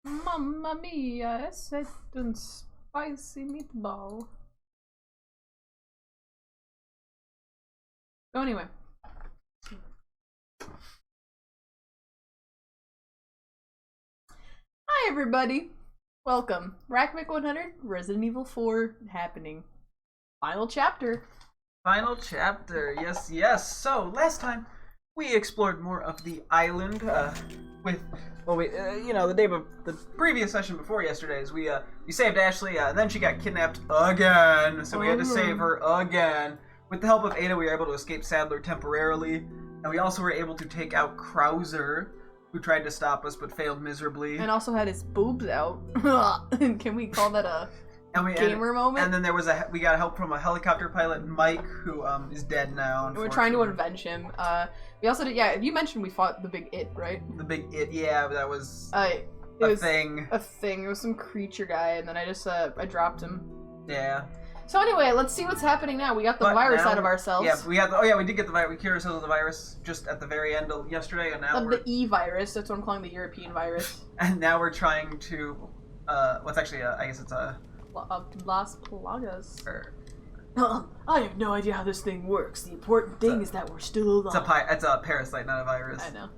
Mamma mia, es un spicy meatball. So anyway. Hi everybody! Welcome. Rackmick 100, Resident Evil 4 happening. Final chapter. Final chapter, yes, yes. So, last time we explored more of the island with, well, the day of the previous session before yesterday's, we saved Ashley, and then she got kidnapped again, so we had to save her again. With the help of Ada, we were able to escape Sadler temporarily, and we also were able to take out Krauser, who tried to stop us but failed miserably. And also had his boobs out. Can we call that a gamer moment? And then we got help from a helicopter pilot, Mike, who is dead now. We're trying to avenge him. We also did, you mentioned we fought the big it, right? The big it, yeah, that was a thing. It was some creature guy, and then I dropped him. Yeah. So anyway, let's see what's happening now. We got the virus out of ourselves. Yeah, we did get the virus. We cured ourselves of the virus just at the very end of yesterday, and now the E-virus. That's what I'm calling the European virus. And now we're trying to, what's actually, I guess it's a... Las Plagas. I have no idea how this thing works. The important thing is that we're still alive. It's a parasite, not a virus. I know.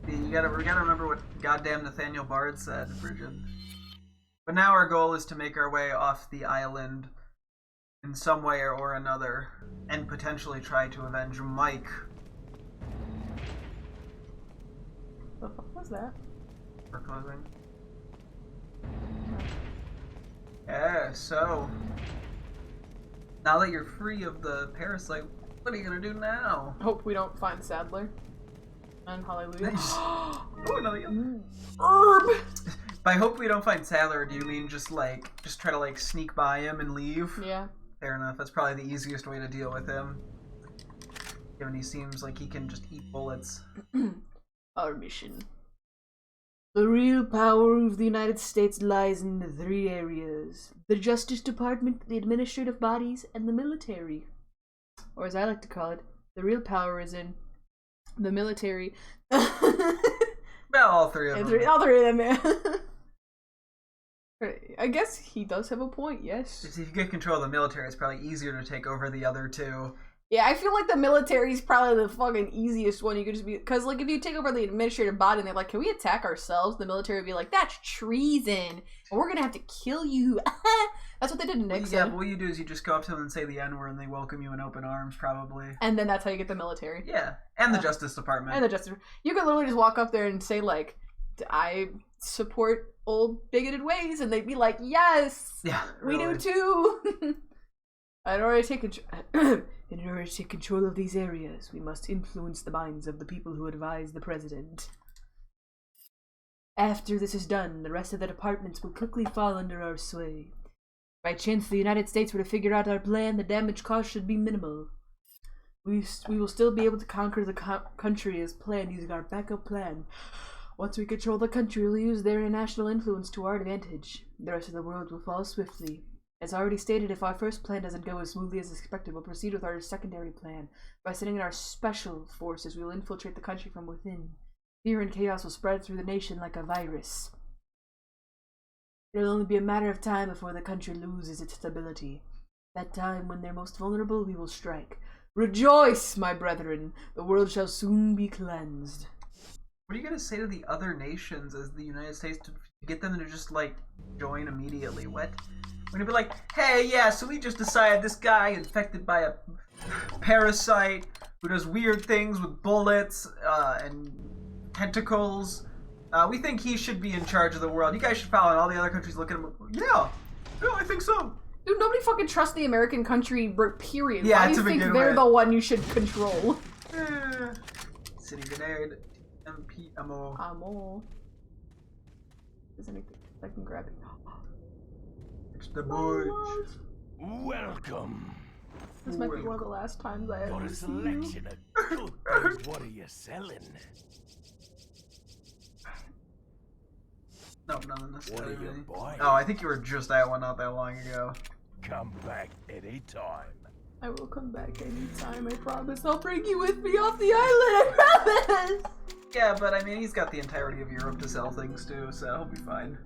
We gotta remember what goddamn Nathaniel Bard said, Bridget. But now our goal is to make our way off the island in some way or another, and potentially try to avenge Mike. The fuck was that? For closing. Yeah, so now that you're free of the parasite, what are you gonna do now? Hope we don't find Sadler. And hallelujah. Oh, no, Herb! By hope we don't find Sadler, do you mean just try to sneak by him and leave? Yeah. Fair enough. That's probably the easiest way to deal with him. Given he seems like he can just eat bullets. Our mission. The real power of the United States lies in the three areas: the Justice Department, the administrative bodies, and the military. Or as I like to call it, the real power is in the military. Well, all three of them. All three of them, man. I guess he does have a point, yes. If you get control of the military, it's probably easier to take over the other two. Yeah, I feel like the military is probably the fucking easiest one. You could just be... Because, if you take over the administrative body and they're like, can we attack ourselves? The military would be like, that's treason. And we're gonna have to kill you. That's what they did in Nixon. Yeah, but what you do is you just go up to them and say the N-word and they welcome you in open arms, probably. And then that's how you get the military. Yeah, and the Justice Department. And the Justice... You could literally just walk up there and say, I support old bigoted ways, and they'd be like, yes! Yeah, we do too! In order to take control of these areas, we must influence the minds of the people who advise the president. After this is done, the rest of the departments will quickly fall under our sway. By chance the United States were to figure out our plan, the damage caused should be minimal. We will still be able to conquer the country as planned using our backup plan. Once we control the country, we'll use their international influence to our advantage. The rest of the world will follow swiftly. As already stated, if our first plan doesn't go as smoothly as expected, we'll proceed with our secondary plan. By sending in our special forces, we will infiltrate the country from within. Fear and chaos will spread through the nation like a virus. It'll only be a matter of time before the country loses its stability. That time, when they're most vulnerable, we will strike. Rejoice, my brethren! The world shall soon be cleansed. What are you gonna say to the other nations as the United States to get them to just, join immediately? What? We're gonna be like, hey, yeah, so we just decided this guy infected by a parasite who does weird things with bullets and tentacles. We think he should be in charge of the world. You guys should follow, and all the other countries look at him. Yeah, I think so. Dude, nobody fucking trusts the American country, period. Yeah, why do you think they're the one you should control? City grenade. MP ammo. Ammo. Is anything I can grab it? It's the boys. Welcome. This might be one of the last times I ever see you. For a selection of good things, what are you selling? No, nothing. What are you buying? Oh, I think you were just at one not that long ago. Come back anytime. I will come back anytime, I promise. I'll bring you with me off the island, I promise! Yeah, but I mean, he's got the entirety of Europe to sell things to, so he'll be fine.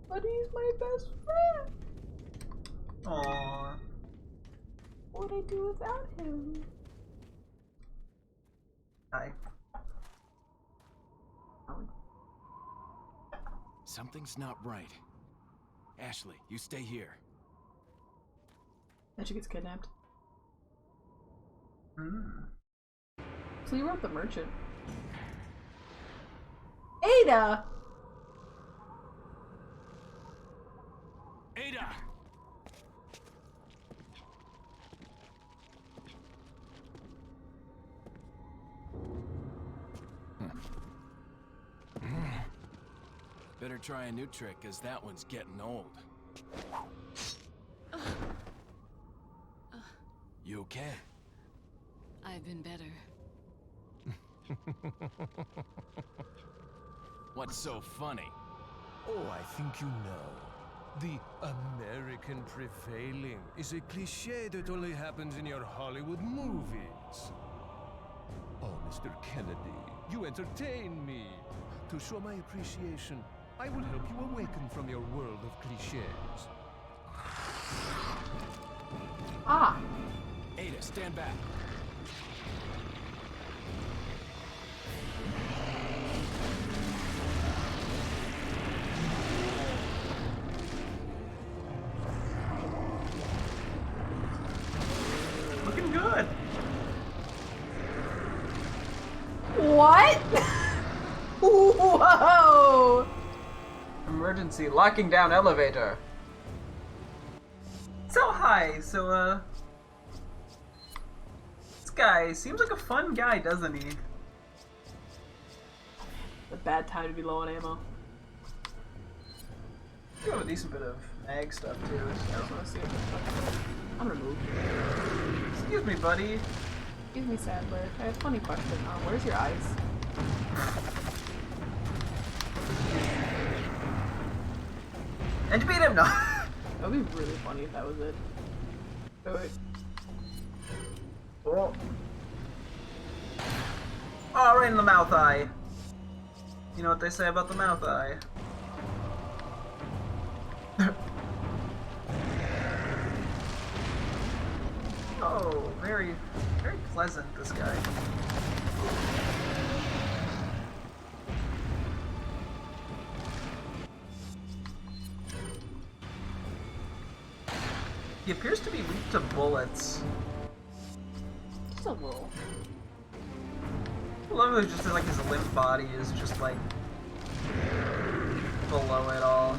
But he's my best friend. Aww. What would I do without him? Hi. Something's not right. Ashley, you stay here. Then she gets kidnapped. Hmm. So you wrote the merchant. Ada! Ada! Better try a new trick, cause that one's getting old. You okay? I've been better. What's so funny? Oh, I think you know. The American prevailing is a cliche that only happens in your Hollywood movies. Oh, Mr. Kennedy, you entertain me. To show my appreciation, I will help you awaken from your world of cliches. Ah! Ada, stand back. Looking good. What? Whoa! Emergency, locking down elevator. So hi, so this guy seems like a fun guy, doesn't he? A bad time to be low on ammo. You have a decent bit of mag stuff too. I just want to see what the fuck. I'm gonna move. Excuse me, buddy. Excuse me, Sadler. I have a funny question. Where's your eyes? And you beat him, no. That would be really funny if that was it. Wait. Oh. Oh, right in the mouth eye. You know what they say about the mouth eye? Oh, very pleasant, this guy. He appears to be weak to bullets. Just a little. I love it just like his limp body is just like below it all.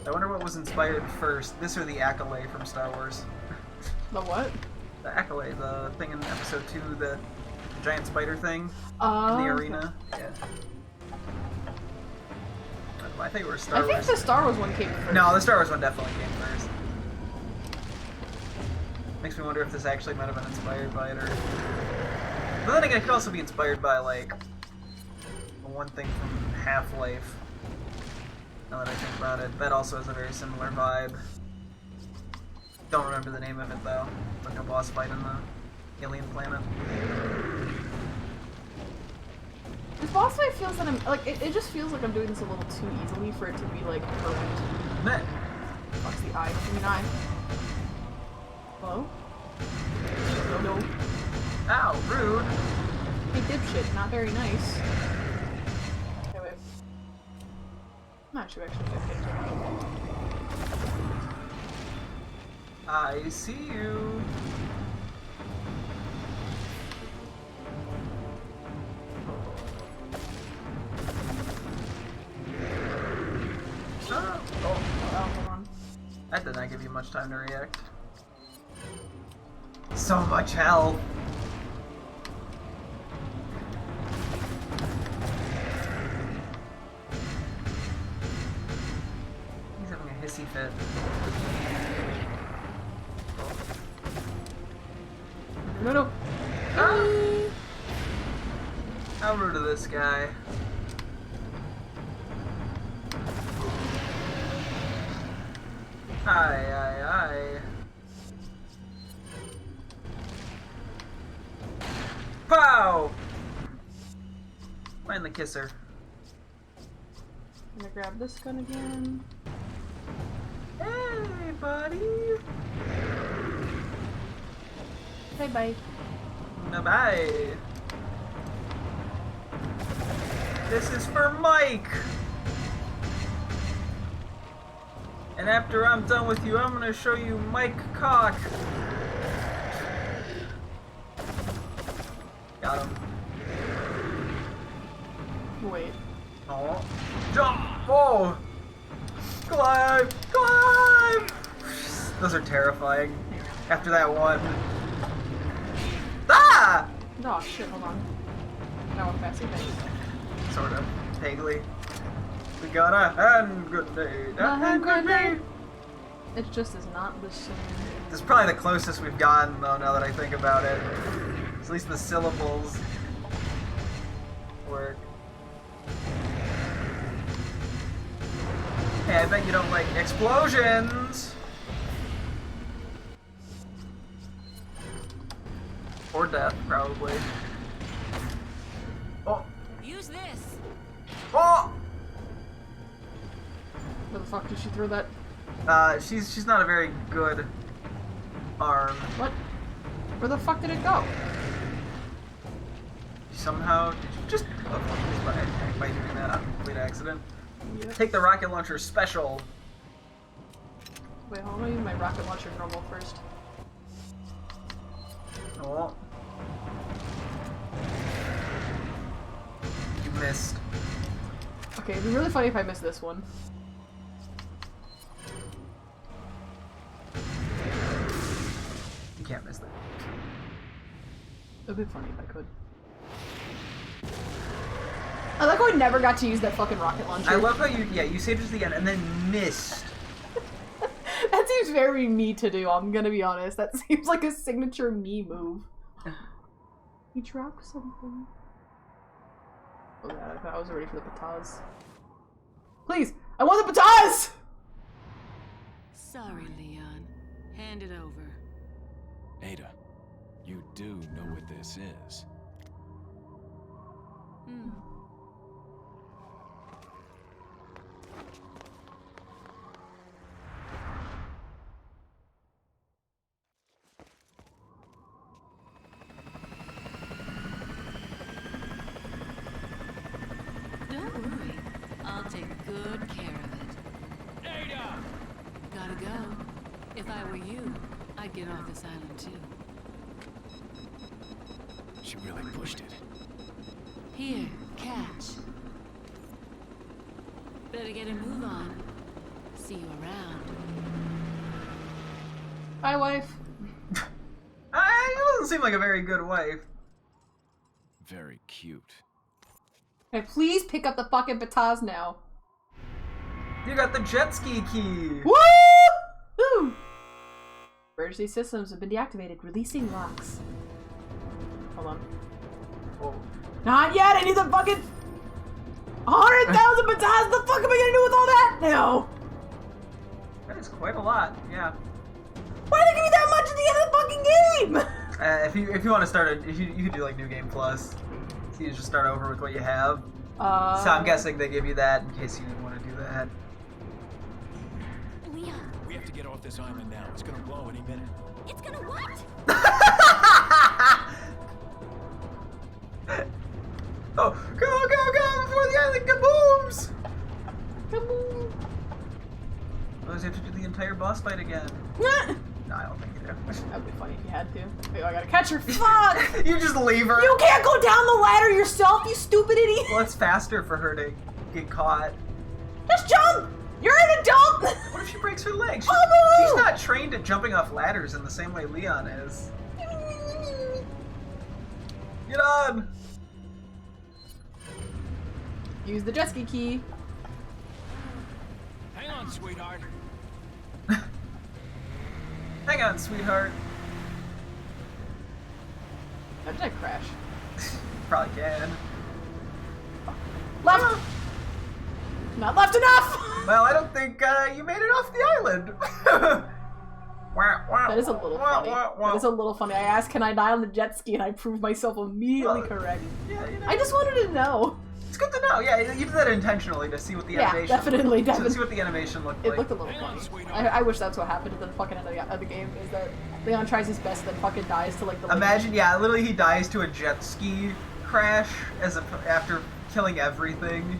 I wonder what was inspired first, this or the Accolade from Star Wars. The what? The Accolade, the thing in episode 2, the giant spider thing in Oh. the arena. Yeah. I think it was Star I Wars. think the Star Wars one came first. No, the Star Wars one definitely came first. Makes me wonder if this actually might have been inspired by it, or... But then again, it could also be inspired by, like, the one thing from Half-Life. Now that I think about it, that also has a very similar vibe. Don't remember the name of it, though. It's like a boss fight in the alien planet. This boss fight feels that I'm like it just feels like I'm doing this a little too easily for it to be like perfect. Meh. Fuck's the eye? Give me an eye. Hello? No, no. Ow, rude. Hey, dipshit, not very nice. Okay, wait. I'm not sure actually get hit. I see you. Oh, Hold on. that did not give you much time to react. So much health. He's having a hissy fit. No, no. Ah! How rude of this guy. Aye, aye, aye. Pow! Find the kisser. I'm gonna grab this gun again. Hey, buddy! Say bye. Bye-bye. This is for Mike! And after I'm done with you, I'm gonna show you Mike Cock. Got him. Wait. Oh. Jump! Oh! Climb! Climb! Those are terrifying. After that one. Ah! Oh shit, hold on. Now I'm passing things. Sort of. Vaguely. We got a hand grenade. A hand grenade! It just is not the same. This is probably the closest we've gotten, though, now that I think about it. At least the syllables work. Hey, I bet you don't like explosions! Or death, probably. Oh! Use this. Oh! Where the fuck did she throw that? She's not a very good arm. What? Where the fuck did it go? Somehow, did you just... Oh, by doing that on complete accident. Yep. Take the rocket launcher special. Wait, hold on, use my rocket launcher normal first. Oh. You missed. Okay, it'd be really funny if I missed this one. You can't miss that. It'd be funny if I could. I like how I never got to use that fucking rocket launcher. I love how you saved it to the end and then missed. That seems very me to do, I'm gonna be honest. That seems like a signature me move. You dropped something. Oh god, I thought I was ready for the batas. Please! I want the batas! Sorry, Leon. Hand it over. Ada, you do know what this is. Hmm. Don't worry. I'll take good care of it. Ada! Gotta go. If I were you, I'd get off this island too. She really pushed it. Here, catch. Better get a move on. See you around. Bye, wife. It doesn't seem like a very good wife. Very cute. Hey, please pick up the fucking batas now. You got the jet ski key. Woo! Emergency systems have been deactivated. Releasing locks. Hold on. Oh. Not yet! I need the fucking 100,000 batas! The fuck am I gonna do with all that now? That is quite a lot, yeah. Why did they give me that much at the end of the fucking game? If you want to start you could do like New Game Plus. So you just start over with what you have. So I'm guessing they give you that in case you want to do that. Leon, We have to get off this island now. It's gonna blow any minute. it's gonna what? Oh, go before the island kabooms! Kaboom. Otherwise you have to do the entire boss fight again. No, I don't think you do. That'd be funny if you had to. Wait, I gotta catch her. Fuck! You just leave her. You can't go down the ladder yourself, you stupid idiot! Well, it's faster for her to get caught. Just jump! You're an adult! What if she breaks her leg? Oh, no! She's not trained at jumping off ladders in the same way Leon is. Get on! Use the jet ski key. Hang on, sweetheart. Hang on, sweetheart. How did I crash? Probably can. Left! Not left enough! Well, I don't think you made it off the island. That is a little funny. That is a little funny. I asked, can I die on the jet ski, and I proved myself immediately correct. Yeah, you know. I just wanted to know. It's good to know. Yeah, you did that intentionally to see what the animation. Definitely. To see what the animation looked like. It looked a little funny. I wish that's what happened at the fucking end of the game. Is that Leon tries his best, then fucking dies to like the. Imagine, literally he dies to a jet ski crash after killing everything.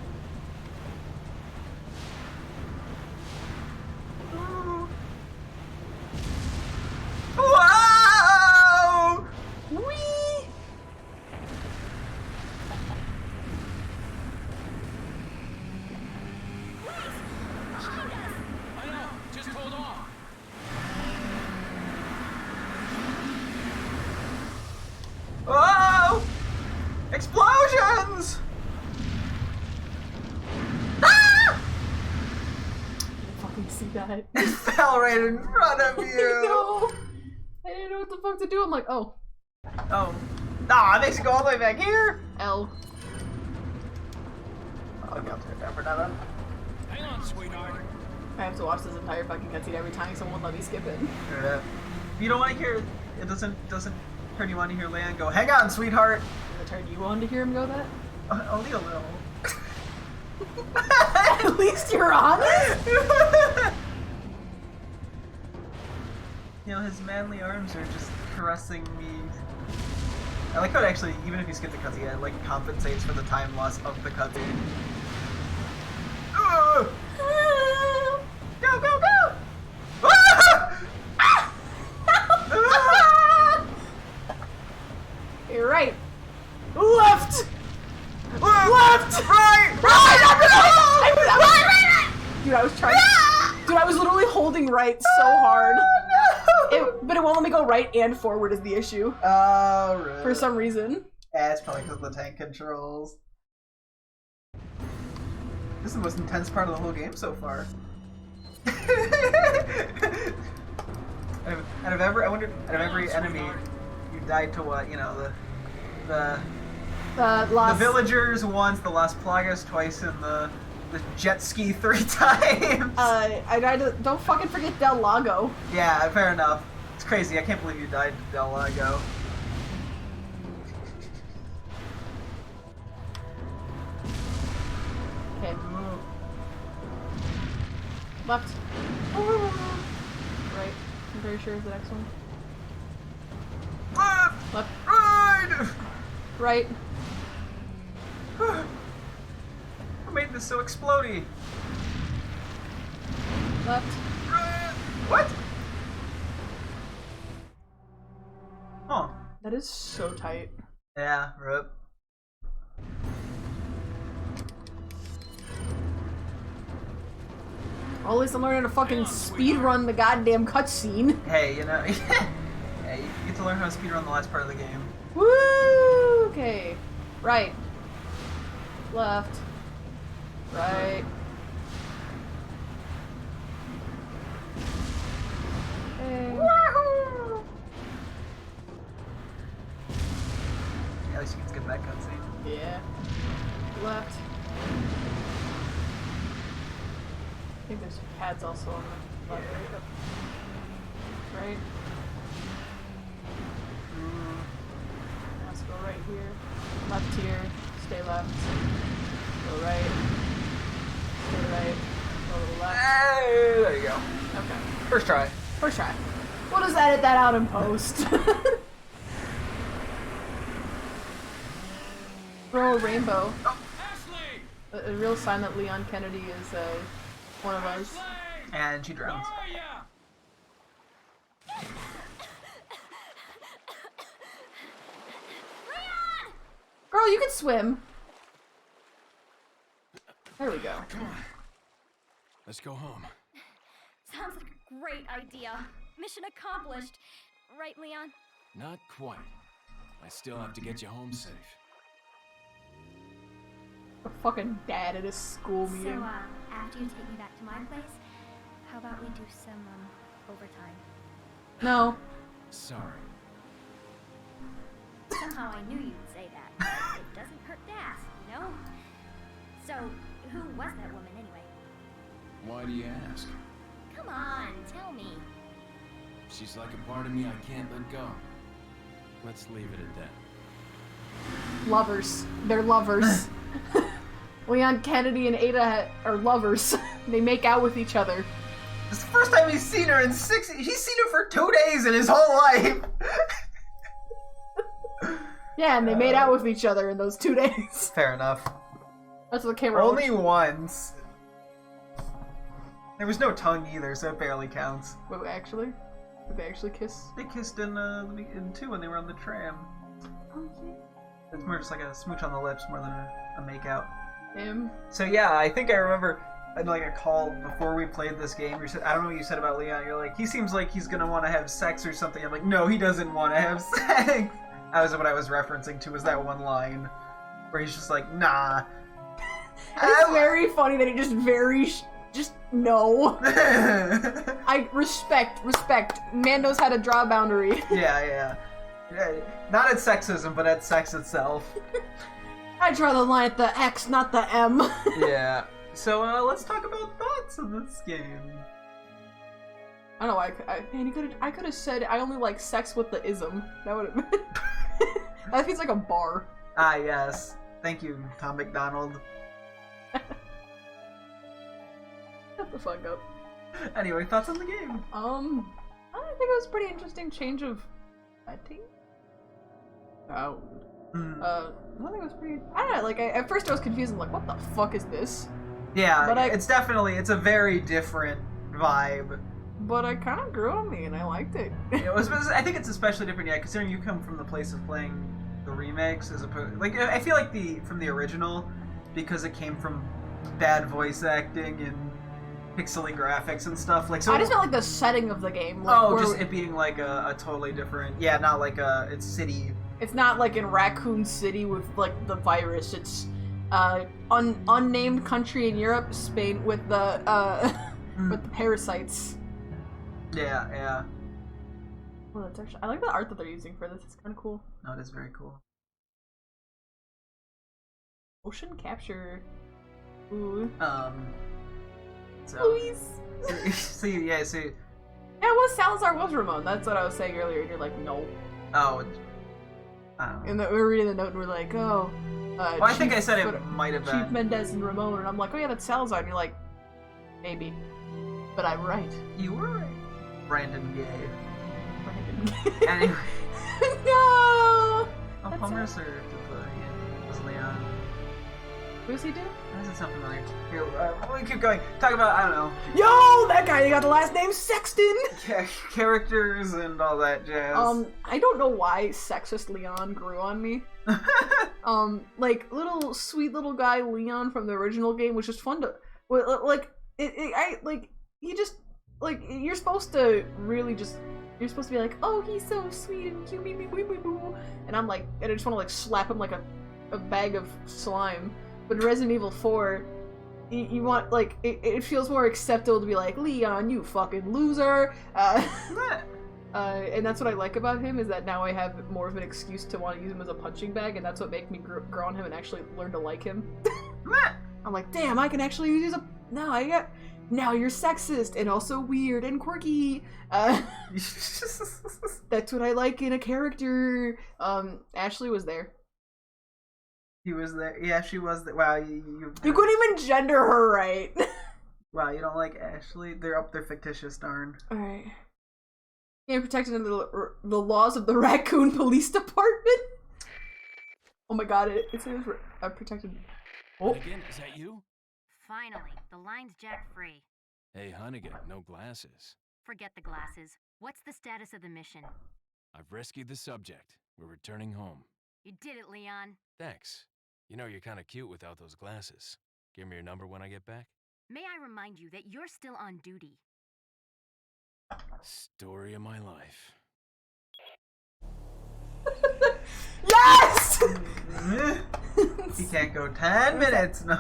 Whoa! Whee! I know. Just hold on. Whoa! Explosions! Ah! Fucking see that. It fell right in front of you. No. I didn't know what the fuck to do. I'm like, oh, Oh. Nah, it makes it go all the way back here. L. Okay, I'll turn it down for now then. Hang on, sweetheart. I have to watch this entire fucking cutscene every time someone let me skip it. Turn it up. If you don't want to hear it, doesn't turn you on to hear Leon go, hang on, sweetheart. Does it turn you on to hear him go that? Only a little. At least you're honest. You know, his manly arms are just caressing me. I like how it actually, even if you skip the cutscene, it like compensates for the time loss of the cutscene. Go, go, go! Ah! Ah! You're right. Left. Left! Right! Right! Dude, I was trying. Dude, I was literally holding right so hard. But it won't let me go right and forward is the issue. Oh, right. For some reason. Yeah, it's probably because of the tank controls. This is the most intense part of the whole game so far. out of every enemy, you died to what? You know, the villagers once, the Las Plagas twice, and the jet ski 3 times. I died to. Don't fucking forget Del Lago. Yeah, fair enough. It's crazy. I can't believe you died to Del Lago. Okay. Left. Right. I'm very sure is the next one. Left. Right! Right. What made this so explodey? Left. What? Huh. That is so tight. Yeah, rip. Well, at least I'm learning to fucking speed run the goddamn cutscene. Hey, you know, yeah, you get to learn how to speedrun the last part of the game. Woo! Okay. Right. Left. Right. Okay. Wahoo! Yeah, at least you can skip that cutscene. Yeah. Left. I think there's pads also on the left. Right. Let's go right here. Left here. Stay left. Go right. Stay right. Go to the left. Hey, there you go. Okay. First try. First try. We'll just edit that out in post. Throw a rainbow. Ashley! A real sign that Leon Kennedy is one of us. And she drowns. Where are ya? Girl, you can swim. There we go. Come on. Let's go home. Sounds like a great idea. Mission accomplished. Right, Leon? Not quite. I still have to get you home safe. A fucking dad at a school So, meeting. after you take me back to my place, how about we do some, overtime? No. Sorry. Somehow I knew you'd say that. It doesn't hurt to ask, you know? So, who was that woman anyway? Why do you ask? Come on, tell me. She's like a part of me I can't let go. Let's leave it at that. Lovers. They're lovers. Leon Kennedy and Ada are lovers. They make out with each other. It's the first time he's seen her in 6. He's seen her for 2 days in his whole life. Yeah, and they made out with each other in those 2 days. Fair enough. That's what the camera. Only once. There was no tongue either, so it barely counts. Wait, actually? Did they actually kiss? They kissed in 2 when they were on the tram. Oh, yeah. It's more just like a smooch on the lips more than a makeout. Him. So yeah, I think I remember in like a call before we played this game, you said, I don't know what you said about Leon, you're like, he seems like he's gonna want to have sex or something. I'm like, no, he doesn't want to have sex. That was what I was referencing to, was that one line where he's just like, nah. It's very funny that he just just no. I respect. Man knows how to draw a boundary. Yeah. Not at sexism, but at sex itself. I draw the line at the X, not the M. Yeah. So let's talk about thoughts on this game. I don't know. I could have said I only like sex with the ism. That would have been. That feels like a bar. Ah, yes. Thank you, Tom McDonald. Shut the fuck up. Anyway, thoughts on the game? I think it was a pretty interesting change of setting. Oh. I think it was pretty. I don't know. Like, at first I was confused. I'm like, what the fuck is this? Yeah, but it's a very different vibe. But I kind of grew on me, and I liked it. I think it's especially different, yeah, considering you come from the place of playing the remakes as opposed. Like, I feel like from the original, because it came from bad voice acting and pixely graphics and stuff. Like, so I just meant like the setting of the game. Like, just it being like a totally different. Yeah, not like it's city. It's not like in Raccoon City with like the virus. It's unnamed country in Europe, Spain, with the with the parasites. Yeah. Well, that's actually, I like the art that they're using for this. It's kind of cool. No, it is very cool. Motion capture. Ooh. So. Please. So. Yeah, well, Salazar was Ramon. That's what I was saying earlier, and you're like, no. Oh. I don't know. And we were reading the note, and we're like, oh. Well, I think I said it might have been Chief Mendez and Ramon, and I'm like, oh yeah, that's Salazar, and you're like, maybe. But I'm right. You were right. Brandon Gay. Brandon Gay. Anyway. No! Oh, Palmer served as Leon. What does he do? Why does it sound familiar? Here, we keep going. Talk about, I don't know. Yo! That guy, he got the last name Sexton! Yeah, characters and all that jazz. I don't know why sexist Leon grew on me. Like, sweet little guy Leon from the original game was just fun to... you're supposed to really just... You're supposed to be like, oh, he's so sweet and cute, and I'm like... And I just want to, like, slap him like a bag of slime. But in Resident Evil 4, you want, like... It feels more acceptable to be like, Leon, you fucking loser! And that's what I like about him, is that now I have more of an excuse to want to use him as a punching bag, and that's what makes me grow on him and actually learn to like him. I'm like, damn, I can actually use a... Now you're sexist, and also weird and quirky. That's what I like in a character. Ashley was there. He was there. Yeah, she was there. Wow, you couldn't even gender her right. Wow, you don't like Ashley? They're fictitious, darn. Alright. You're protected under the laws of the Raccoon Police Department? Oh my god, it says protected. Oh. Again, is that you? Finally, the line's jack free. Hey, Hunnigan, no glasses. Forget the glasses. What's the status of the mission? I've rescued the subject. We're returning home. You did it, Leon. Thanks. You know, you're kind of cute without those glasses. Give me your number when I get back. May I remind you that you're still on duty. Story of my life. Yes! He can't go 10 minutes. No.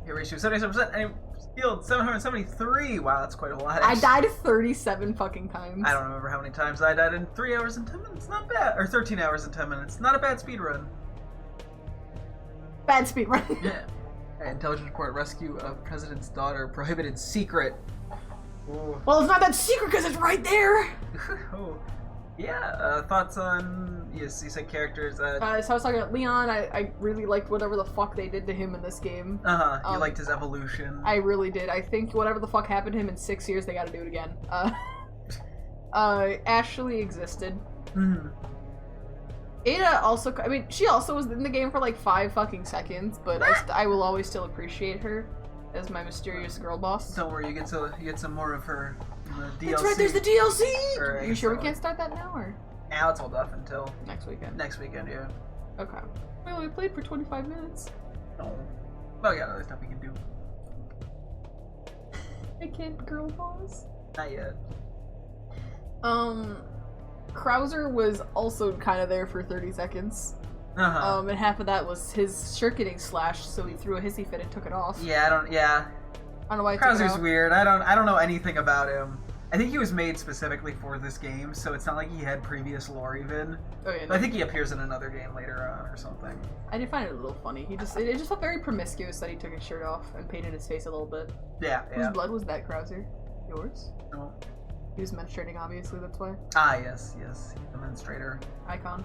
Here, ratio 77%. And field 773. Wow, that's quite a lot. I died 37 fucking times. I don't remember how many times I died in 3 hours and 10 minutes. Not bad. Or 13 hours and 10 minutes. Not a bad speed run. Bad speed run. Yeah. Intelligence report: rescue of president's daughter. Prohibited secret. Oh. Well, it's not that secret because it's right there. Oh. Yeah, thoughts on, yes, you said characters. So I was talking about Leon. I really liked whatever the fuck they did to him in this game. You liked his evolution. I really did. I think whatever the fuck happened to him in 6 years, they gotta do it again. Ashley existed. Mm-hmm. Ada also, I mean, she also was in the game for like 5 fucking seconds, but I will always still appreciate her as my mysterious girl boss. Don't worry, you get some more of her in the DLC. That's right, there's the DLC! Or, Are you sure we can't start that now, or? Now it's hold off until Next weekend. next weekend, yeah. Okay. Well, we played for 25 minutes. Oh. Well, yeah, other stuff we can do. I can't girl boss. Not yet. Krauser was also kind of there for 30 seconds. And half of that was his shirt getting slashed, so he threw a hissy fit and took it off. Yeah, I don't know why Krauser's weird. I don't know anything about him. I think he was made specifically for this game, so it's not like he had previous lore even. Oh, yeah, But I think he appears in another game later on or something. I did find it a little funny. It just felt very promiscuous that he took his shirt off and painted his face a little bit. Yeah. Whose blood was that, Krauser? Yours? No. He was menstruating, obviously, that's why. Ah, yes. Demonstrator. Icon.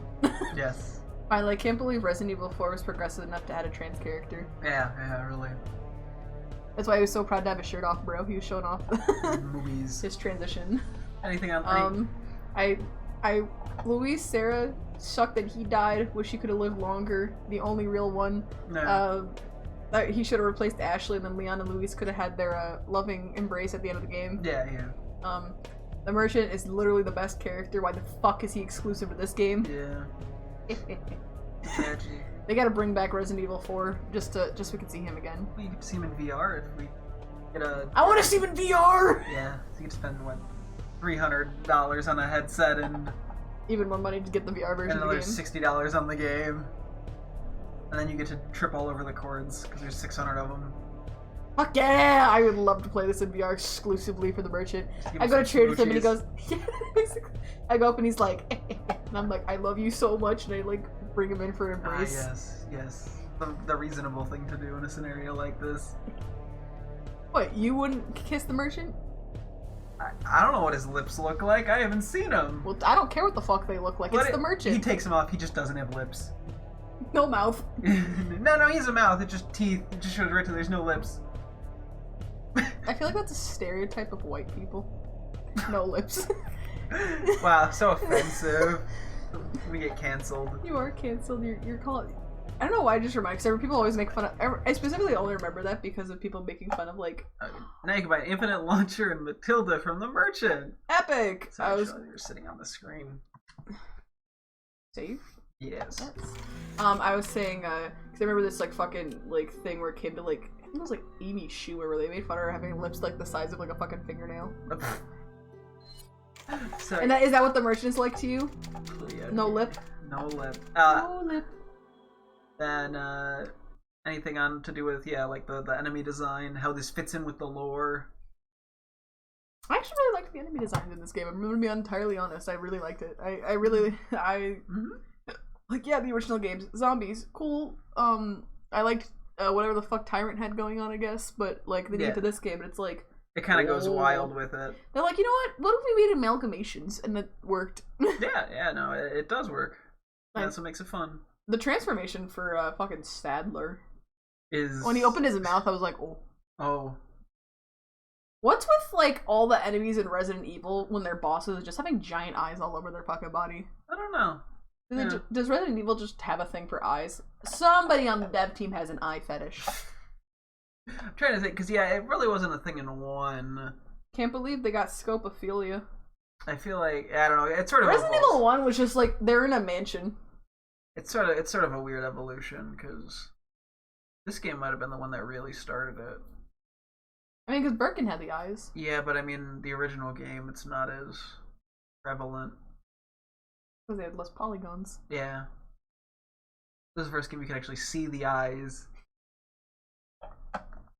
Yes. Finally, I can't believe Resident Evil 4 was progressive enough to add a trans character. Yeah, really. That's why he was so proud to have his shirt off, bro. He was showing off Movies. his transition. Anything on Luis Serra, shocked that he died. Wish he could have lived longer. The only real one. No. He should have replaced Ashley, and then Leon and Luis could have had their loving embrace at the end of the game. Yeah. The merchant is literally the best character. Why the fuck is he exclusive to this game? Yeah. Tragedy. They gotta bring back Resident Evil 4 just so we can see him again. We can see him in VR if we get a. I want to see him in VR. Yeah, so you can spend what, $300 on a headset and even more money to get the VR version and of the another game. $60 on the game, and then you get to trip all over the cords because there's 600 of them. Fuck yeah! I would love to play this in VR exclusively for the merchant. I go to trade with him and he goes, I go up and he's like, and I'm like, I love you so much, and I like bring him in for an embrace. Yes. The reasonable thing to do in a scenario like this. What, you wouldn't kiss the merchant? I don't know what his lips look like. I haven't seen them. Well, I don't care what the fuck they look like. It's the merchant. He takes them off. He just doesn't have lips. No mouth. No, he has a mouth. It's just teeth. It just shows right to there's no lips. I feel like that's a stereotype of white people. No lips. Wow, so offensive. We get canceled. You are canceled. You're called. I don't know why I just reminded, because people always make fun of. I specifically only remember that because of people making fun of like. Now you can buy Infinite Launcher and Matilda from the merchant. Epic. So you're sitting on the screen. Save. Yes. I was saying, because I remember this like fucking like thing where it came to like I think it was like Amy Schumer where they made fun of her having lips like the size of like a fucking fingernail. So, and is that what the merchant is like to you? Yeah, No lip. No lip. No lip. Then anything on to do with like the enemy design, how this fits in with the lore. I actually really liked the enemy designs in this game. I'm gonna be entirely honest. I really liked it. I really like the original games. Zombies, cool. I liked whatever the fuck Tyrant had going on, I guess. But like they get to this game, and it's like it kind of goes wild with it. They're like, you know what? What if we made amalgamations and that worked? No, it does work. That's what makes it fun. The transformation for fucking Stadler is when he opened his mouth, I was like, oh. What's with like all the enemies in Resident Evil when they're bosses just having giant eyes all over their fucking body? I don't know. Does Resident Evil just have a thing for eyes? Somebody on the dev team has an eye fetish. I'm trying to think, because it really wasn't a thing in 1. Can't believe they got scopophilia. I feel like I don't know. It's sort of Resident Evil 1 was just like they're in a mansion. It's sort of a weird evolution because this game might have been the one that really started it. I mean, because Birkin had the eyes. Yeah, but I mean, the original game, it's not as prevalent. Because they had less polygons. Yeah. This is the first game you can actually see the eyes.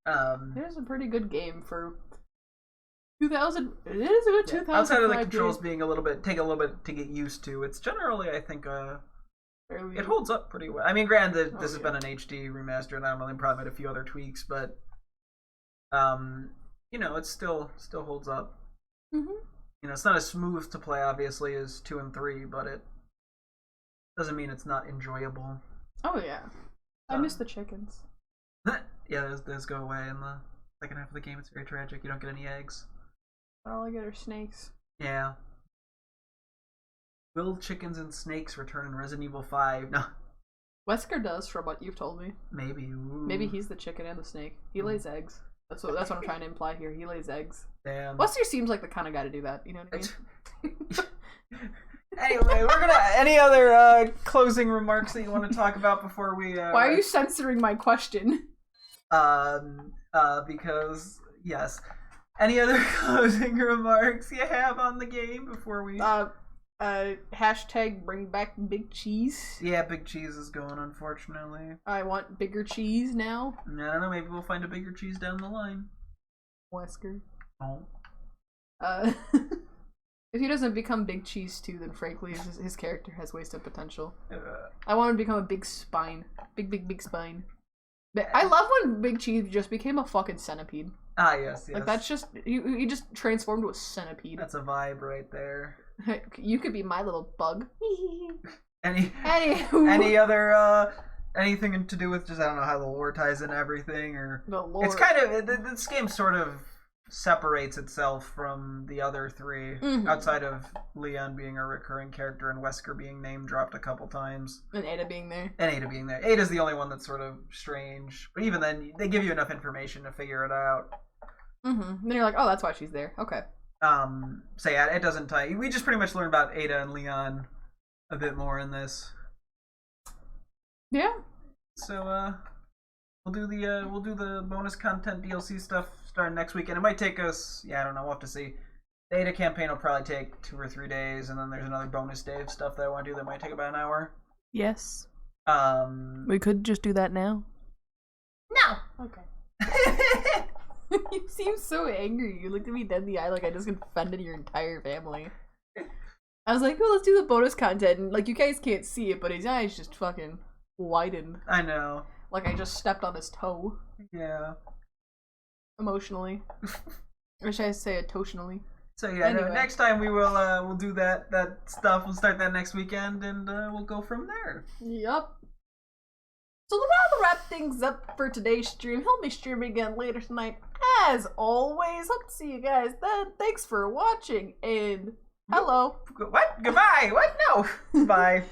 It is a pretty good game for 2000. It is a good 2000. Outside of the controls being take a little bit to get used to, it's generally, I think, it holds up pretty well. I mean, granted, this has been an HD remaster, and I don't know, they probably made a few other tweaks, but you know, it still holds up. Mm-hmm. You know, it's not as smooth to play, obviously, as 2 and 3, but it doesn't mean it's not enjoyable. Oh yeah, I miss the chickens. Yeah, those go away in the second half of the game. It's very tragic. You don't get any eggs. All I get are snakes. Yeah. Will chickens and snakes return in Resident Evil 5? No. Wesker does, from what you've told me. Maybe. Ooh. Maybe he's the chicken and the snake. He lays eggs. That's what I'm trying to imply here. He lays eggs. Damn. Wesker seems like the kind of guy to do that. You know what I mean? Anyway, we're gonna. Any other closing remarks that you want to talk about before we? Why are you censoring my question? Because yes. Any other closing remarks you have on the game before we? Hashtag bring back Big Cheese. Yeah, Big Cheese is going, unfortunately. I want bigger cheese now. I don't know, maybe we'll find a bigger cheese down the line. Wesker. Oh. If he doesn't become Big Cheese too, then frankly his character has wasted potential. Uh, I want him to become a big spine. Big spine. But I love when Big Cheese just became a fucking centipede. yes. Like that's just he just transformed to a centipede. That's a vibe right there. You could be my little bug. Anywho. Any other anything to do with just I don't know how the lore ties in everything or The lore. It's kind of this game sort of separates itself from the other three outside of Leon being a recurring character and Wesker being name dropped a couple times And Ada being there. Ada's the only one that's sort of strange, but even then they give you enough information to figure it out. Then you're like, oh, that's why she's there. Okay. So yeah, it doesn't tie. We just pretty much learn about Ada and Leon a bit more in this. Yeah. So we'll do the bonus content DLC stuff starting next week, and it might take us. Yeah, I don't know. We'll have to see. The Ada campaign will probably take 2 or 3 days, and then there's another bonus day of stuff that I want to do that might take about an hour. Yes. We could just do that now. No. Okay. You seem so angry. You looked at me dead in the eye like I just offended your entire family. I was like, oh, let's do the bonus content. And, like, you guys can't see it, but his eyes just fucking widened. I know. Like I just stepped on his toe. Yeah. Emotionally. Or should I say emotionally? So yeah, Anyway. next time we will we'll do that stuff. We'll start that next weekend, and we'll go from there. Yup. So that'll wrap things up for today's stream. He'll be streaming again later tonight. As always, hope to see you guys then. Thanks for watching, and hello. What? Goodbye. What? No. Bye.